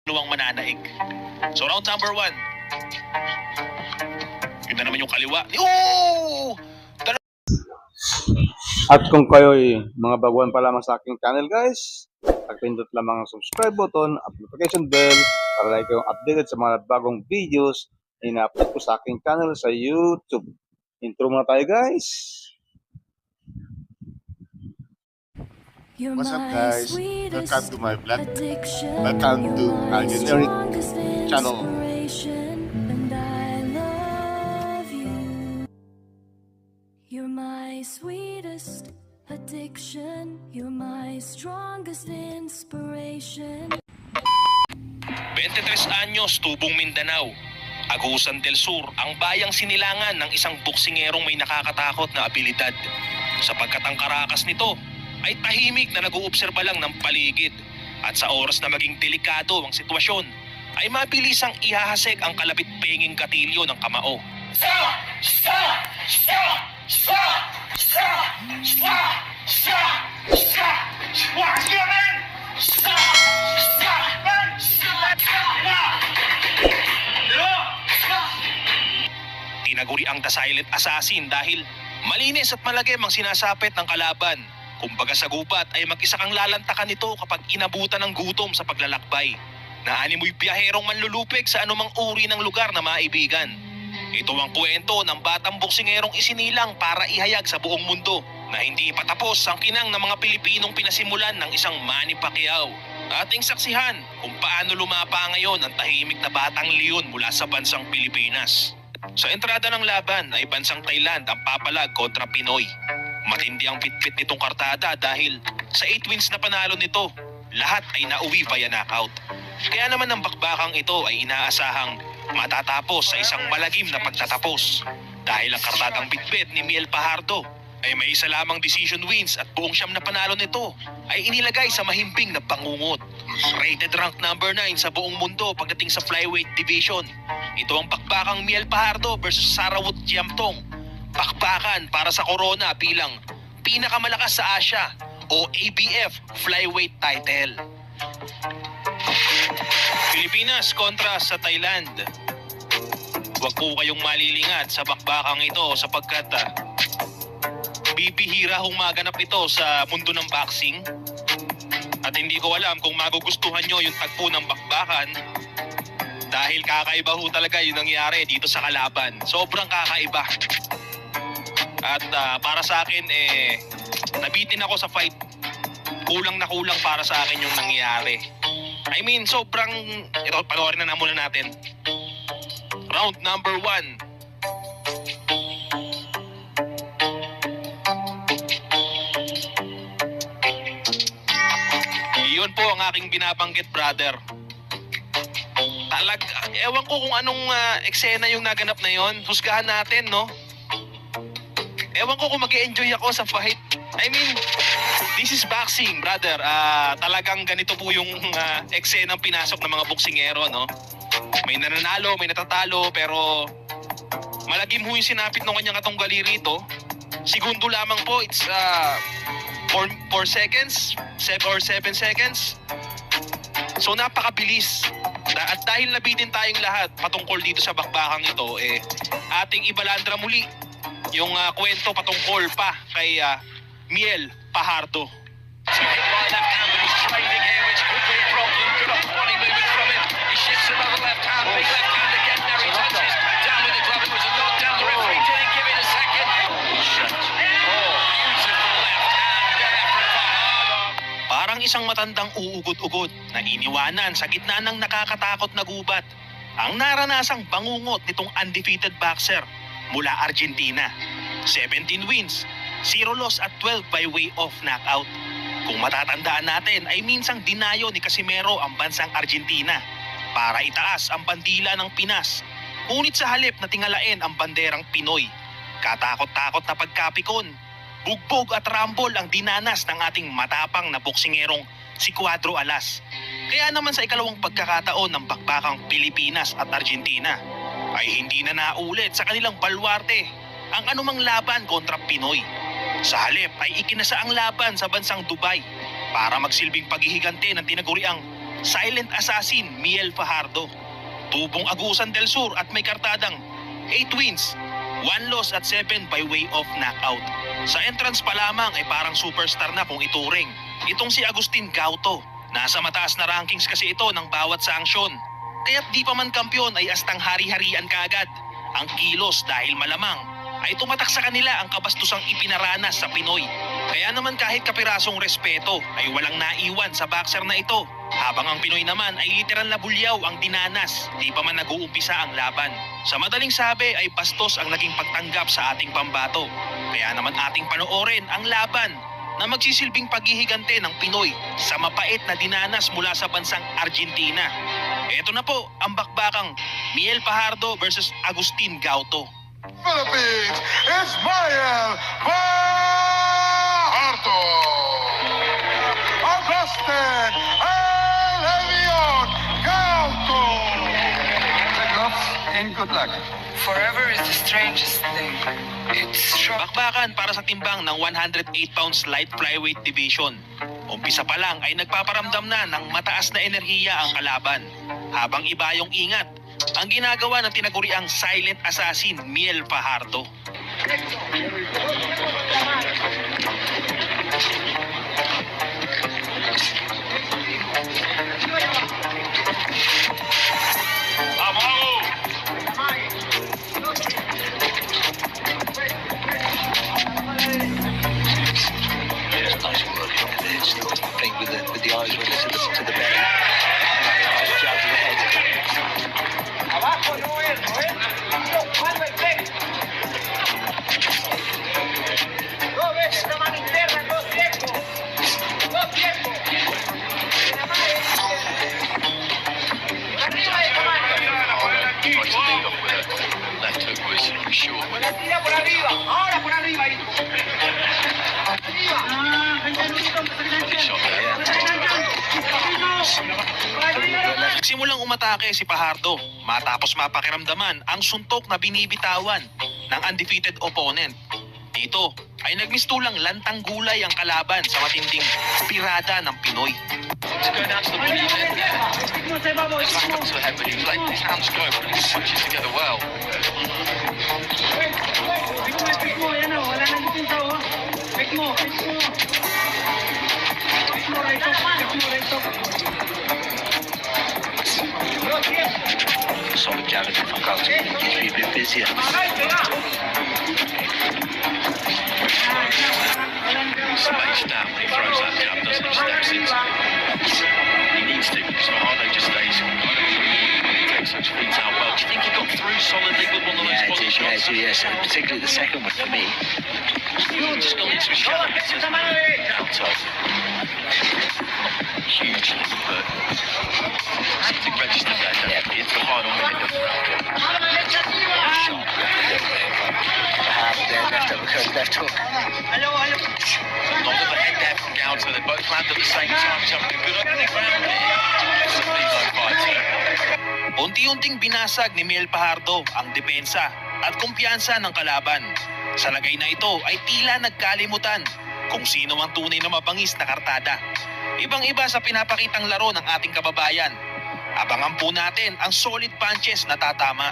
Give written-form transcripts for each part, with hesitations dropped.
luwang mananaig. So round number 1. Yun na naman yung kaliwa. Oh! At kung kayo'y mga baguhan pa lamang sa aking channel guys, pagpindot lamang ang subscribe button at notification bell para like kayong updated sa mga bagong videos na ina-upload ko sa aking channel sa YouTube. Intro muna tayo guys. What's up guys? Welcome to my vlog. Welcome to Algen Eric channel. You're my sweetest addiction. You're my strongest inspiration. 23 anyos, Tubong Mindanao. Agusan del Sur, ang bayang sinilangan ng isang boksingerong may nakakatakot na abilidad. Sapagkat ang karakas nito ay tahimik na nag-uobserba lang ng paligid. At sa oras na maging delikado ang sitwasyon, ay mabilisang ihahasik ang kalapit-penging gatilyo ng kamao. Tinaguri ang The Silent Assassin dahil malinis at malagim ang sinasapit ng kalaban. Kumbaga sa gubat ay mag-isa kang lalantakan nito kapag inabutan ng gutom sa paglalakbay. Naanimoy biyaherong manlulupig sa anumang uri ng lugar na maibigan. Ito ang kwento ng batang boksingerong isinilang para ihayag sa buong mundo na hindi patapos ang kinang ng mga Pilipinong pinasimulan ng isang Manny Pacquiao. Ating saksihan kung paano lumapa ngayon ang tahimik na batang leon mula sa bansang Pilipinas. Sa entrada ng laban ay bansang Thailand ang papalag kontra Pinoy. Matindi ang pitpit nitong kartada dahil sa 8 wins na panalo nito, lahat ay nauwi via knockout. Kaya naman ang bakbakang ito ay inaasahang matatapos sa isang malagim na pagtatapos. Dahil ang kartadang bitbit ni Miel Fajardo ay may isa lamang decision wins at buong 9 na panalo nito ay inilagay sa mahimbing na bangungot. Rated rank number 9 sa buong mundo pagdating sa flyweight division. Ito ang bakbakang Miel Fajardo versus Sarawut Jiamtong. Bakbakan para sa corona bilang pinakamalakas sa Asia o ABF flyweight title. Pilipinas kontra sa Thailand. Huwag po kayong malilingad sa bakbakang ito sapagkat bibihira hong maganap ito sa mundo ng boxing. At hindi ko alam kung magugustuhan nyo yung tagpo ng bakbakan dahil kakaiba ho talaga yung nangyari dito sa kalaban. Sobrang kakaiba. At para sa akin, nabitin ako sa fight. Kulang na kulang para sa akin yung nangyari. I mean, sobrang... Ito, panoorin na muna natin. Round number 1. Iyon po ang aking binabanggit, brother. Ewan ko kung anong eksena yung naganap na yon. Husgahan natin, no? Ewan ko kung mag-enjoy ako sa fight. I mean, this is boxing, brother. Talagang ganito po yung eksenang pinasok ng mga boksingero, no? May nananalo, may natatalo, pero malagim ho yung sinapit ng kanyang katunggali rito. Segundo lamang po, it's 4 seconds, 7 seconds. So napakabilis. At dahil nabitin tayong lahat patungkol dito sa bakbakang ito, ating ibalandra muli yung kwento patungkol pa kay Miel Fajardo. Parang isang matandang uugod-ugod na iniwanan sa gitna ng nakakatakot na gubat ang naranasang bangungot nitong undefeated boxer mula Argentina. 17 wins, 0 loss at 12 by way of knockout. Kung matatandaan natin ay minsang dinayo ni Casimero ang bansang Argentina para itaas ang bandila ng Pinas. Ngunit sa halip na tingalain ang banderang Pinoy, katakot-takot na pagkapikon, bugbog at rambol ang dinanas ng ating matapang na boksingerong si Cuadro Alas. Kaya naman sa ikalawang pagkakataon ng bakbakang Pilipinas at Argentina ay hindi na naulit sa kanilang balwarte ang anumang laban kontra Pinoy. Sa halip ay ikinasa ang laban sa bansang Dubai para magsilbing paghihigante ng tinaguriang silent assassin Miel Fajardo. Tubong Agusan del Sur at may kartadang 8 wins, 1 loss at 7 by way of knockout. Sa entrance pa lamang ay parang superstar na kung ituring. Itong si Agustin Gauto. Nasa mataas na rankings kasi ito ng bawat sanksyon. Kaya't di pa man kampiyon ay astang hari-harian kaagad. Ang kilos dahil malamang ay tumatak sa kanila ang kabastusang ipinaranas sa Pinoy. Kaya naman kahit kapirasong respeto ay walang naiwan sa boxer na ito. Habang ang Pinoy naman ay literal na bulyaw ang dinanas, di pa man nag-uumpisa ang laban. Sa madaling sabi ay bastos ang naging pagtanggap sa ating pambato. Kaya naman ating panoorin ang laban na magsisilbing paghihigante ng Pinoy sa mapait na dinanas mula sa bansang Argentina. Ito na po ang bakbakang Miel Fajardo versus Agustin Gauto. Philippines, Ismael Fajardo. Agustin El Leon Gauto. Good luck and good luck. Forever is the strangest thing. It's short. Bakbakan para sa timbang ng 108 pounds light flyweight division. Umpisa pa lang ay nagpaparamdam na ng mataas na enerhiya ang kalaban. Habang iba yung ingat, ang ginagawa ng tinaguriang silent assassin Miel Fajardo. With the eyes really to the belly. Eyes jab to the head. Left hook was short. Nagsimulang umatake si Fajardo matapos mapakiramdaman ang suntok na binibitawan ng undefeated opponent. Dito ay nagmistulang lantang gulay ang kalaban sa matinding pirada ng Pinoy. To go down to the body then. Back up to the head, but he let his hands go, but he punches together well. Solid challenge from Gauto. He's been a bit busier. Spaced down when he throws that jab, doesn't he? Steps into it. He needs to, because Fajardo just stays. He takes those feet out well. Do you think he got through solidly with one of those body shots? Yes. Particularly the second one for me. Just gone into his shadow better than Gauto. Hugely, but something registered there, definitely. It's the final minute of the round. Sharp Left uppercut, left hook. Not at the head there from Gauto. They both land at the same time. He's having a good opening round here. It's a Pino fighter. Unti-unting binasag ni Miel Fajardo ang depensa at kumpiyansa ng kalaban. Sa lagay na ito ay tila nagkalimutan kung sino ang tunay na mabangis na kartada. Ibang-iba sa pinapakitang laro ng ating kababayan. Abangan po natin ang solid punches na tatama.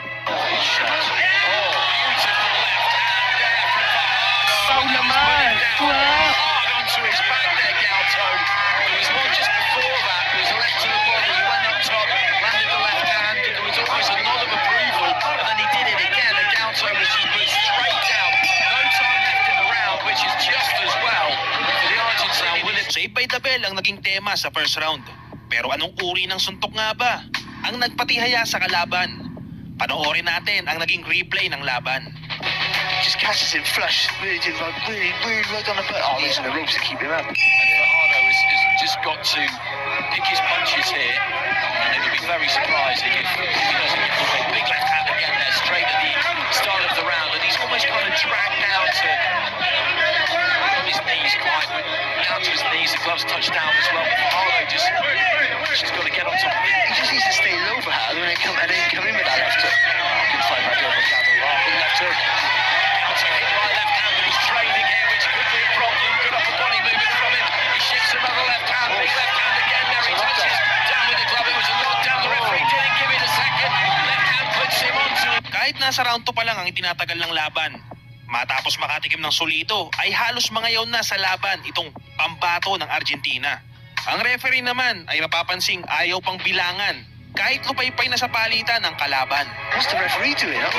Hard onto his back there, Gauto. There was one just before that. There was a left to the body. He went up top, landed the left hand, and there was almost a nod of approval. And then he did it again, and Gauto was just put straight down. No time left in the round, which is just as well for the Argentine. Save by the bell ang naging tema sa first round. Pero anong uri ng suntok nga ba ang nagpatihaya sa kalaban? Panoorin natin ang naging replay ng laban. Just catches him flush. Really right on the butt. Oh, there's the ropes to keep him up. And Fajardo has just got to pick his punches here, and it would be very surprising if he doesn't get the big left hand again there straight at the start of the round, and he's almost kind of dragged down to his knees quite, down to his knees. The gloves touch down as well. But Fajardo just got to get on top of it. He just needs to stay low for Hal and then come in with that left hook. Good fight by Gilbert Gauto. Big left hook. Gauto with the right left hand, but he's trading here, which could be a problem. Good upper body movement from him. He shifts another left hand, big left hand again. There he touches down with the nasa round 2 pa lang ang itinatagal ng laban. Matapos makatikim ng solito ay halos mangayaw na sa laban itong pambato ng Argentina. Ang referee naman ay mapapansing ayaw pang bilangan kahit lupaypay na sa palitan ng kalaban. What's the referee doing? Well,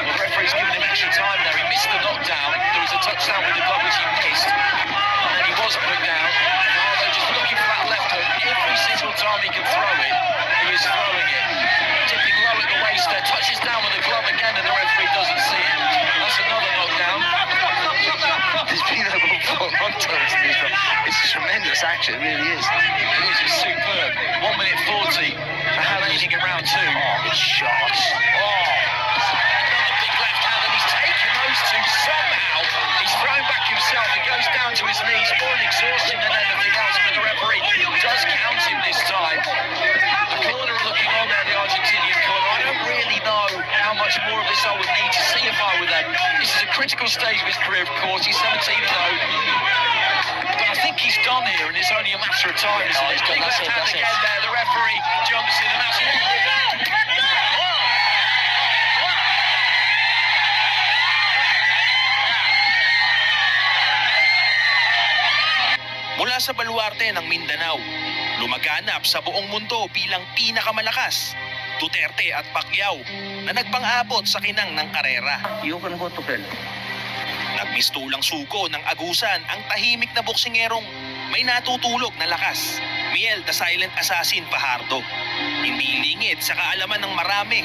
the referee's given him extra time there. He missed the knockdown. There was a touchdown with the glove which he missed. And then he was put down. Ronaldo just looking for that left hook. Every single time he can throw it, he is throwing it. Tipping low at the waist there. Touches down with the glove again and the referee doesn't see it. That's another knockdown. There's been over 4 knockdowns in this one. It's tremendous action, it really is. It is just superb. 1 minute 40 for Hal Aiding in round 2. His shots. Another big left hand, and he's taken those two somehow. He's thrown back himself. He goes down to his knees, more in exhaustion than anything else. But the referee does count him this time. The corner are looking on there, the Argentinian corner. I don't really know how much more of this I would need to see if I were them. This is a critical stage of his career, of course. He's 17-0. But I think he's done here, and it's only a matter of time. Isn't it? he's done. Big That's left it, hand that's it. again there. The referee jumps in, and that's Mula sa baluarte ng Mindanao, lumaganap sa buong mundo bilang pinakamalakas, Duterte at Pacquiao na nagpang-abot sa kinang ng karera. Nagmistulang suko ng agusan ang tahimik na boksingerong may natutulog na lakas, Miel the Silent Assassin Fajardo. Hindi lingid sa kaalaman ng marami.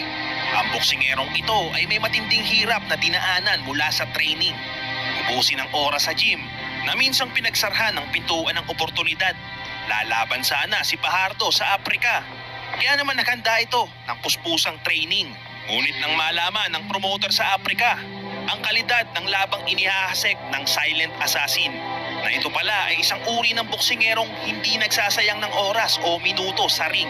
Ang boksingerong ito ay may matinding hirap na dinaanan mula sa training. Ubusin ang oras sa gym na minsang pinagsarhan ng pintuan ng oportunidad. Lalaban sana si Fajardo sa Afrika. Kaya naman naghanda ito ng puspusang training. Ngunit nang malaman ng promoter sa Afrika ang kalidad ng labang inihahasek ng Silent Assassin, na ito pala ay isang uri ng boksingerong hindi nagsasayang ng oras o minuto sa ring.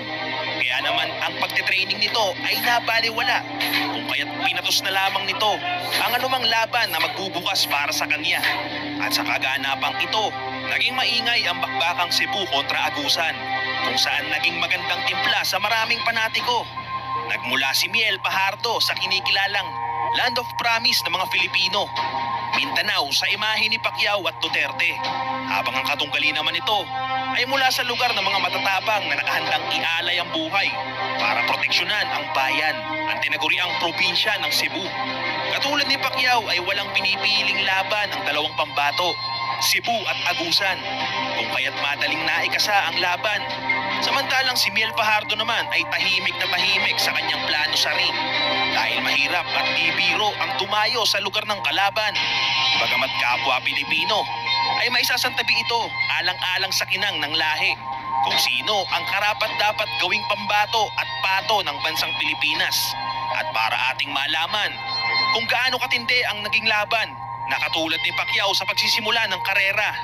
Kaya naman ang pagtitraining nito ay nabaliwala, kung kaya't pinatos na lamang nito ang anumang laban na magbubukas para sa kanya. At sa kaganapang ito, naging maingay ang bakbakang Cebu kontra Agusan, kung saan naging magandang timpla sa maraming panatiko. Nagmula si Miel Fajardo sa kinikilalang Land of Promise ng mga Filipino, Mindanao sa imahe ni Pacquiao at Duterte, habang ang katunggali naman ito ay mula sa lugar ng mga matatabang na nakahandang ialay ang buhay para proteksyonan ang bayan, ang tinaguriang probinsya ng Cebu. Katulad ni Pacquiao ay walang pinipiling laban ang dalawang pambato, Cebu at Agusan, kung kaya't madaling naikasa ang laban. Samantalang si Miel Fajardo naman ay tahimik na tahimik sa kanyang plano sa ring, dahil mahirap at di biro ang tumayo sa lugar ng kalaban. Bagamat kapwa Pilipino, ay maisasantabi ito alang-alang sa kinang ng lahi, kung sino ang karapat-dapat gawing pambato at pato ng bansang Pilipinas. At para ating malaman kung gaano katindi ang naging laban na katulad ni Pacquiao sa pagsisimula ng karera,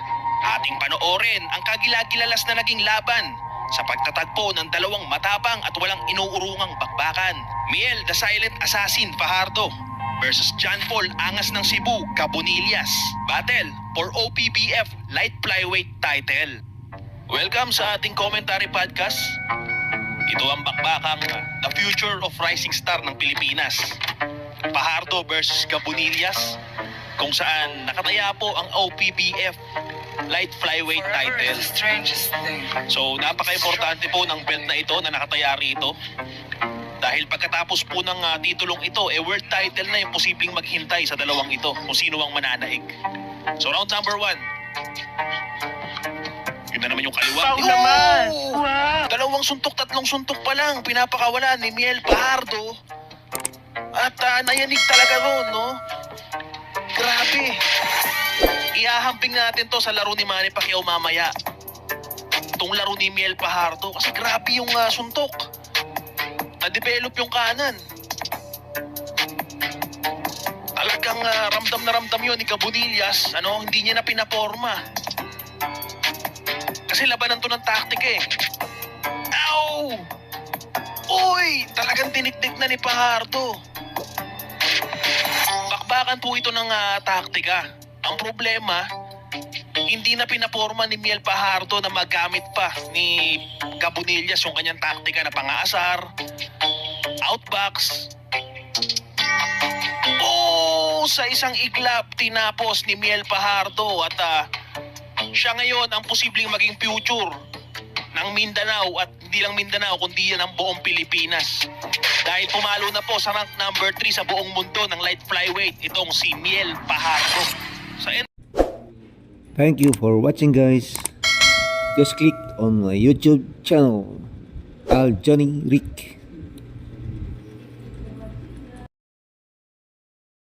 ating panoorin ang kagilagilalas na naging laban sa pagtatagpo ng dalawang matapang at walang inuurungang bakbakan. Miel the Silent Assassin Fajardo versus John Paul Angas ng Cebu Cabonillas. Battle for OPBF Light Flyweight title. Welcome sa ating commentary podcast. Ito ang bakbakang The Future of Rising Star ng Pilipinas, Fajardo versus Cabonillas, kung saan nakataya po ang OPBF Light Flyweight title. So napaka-importante po ng belt na ito na nakataya rito, dahil pagkatapos po ng titulong ito, world title na yung posibleng maghintay sa dalawang ito kung sino ang mananaig. So round number 1. Yun na naman yung kaliwa. Dalawang suntok, tatlong suntok pa lang pinapakawala ni Miel Fajardo. At nayanig talaga ron, no? Grabe. Ihahamping natin to sa laro ni Manny Pacquiao mamaya. Itong laro ni Miel Fajardo, kasi grabe yung suntok. Na-develop yung kanan. Talagang ramdam na ramdam yun ni Cabonillas. Hindi niya na pinaporma. Kasi labanan to ng taktika eh. Ow! Uy! Talagang tiniktik na ni Fajardo. Bakbakan po ito ng taktika. Ang problema, hindi na pinaporma ni Miel Fajardo na magamit pa ni Cabonillas yung kanyang taktika na pang-aasar, outbox, sa isang iglap tinapos ni Miel Fajardo at siya ngayon ang posibleng maging future ng Mindanao at hindi lang Mindanao kundi ng buong Pilipinas. Dahil pumalo na po sa rank number 3 sa buong mundo ng light flyweight itong si Miel Fajardo. Sa Thank you for watching, guys. Just click on my YouTube channel, Al Johnny Rick.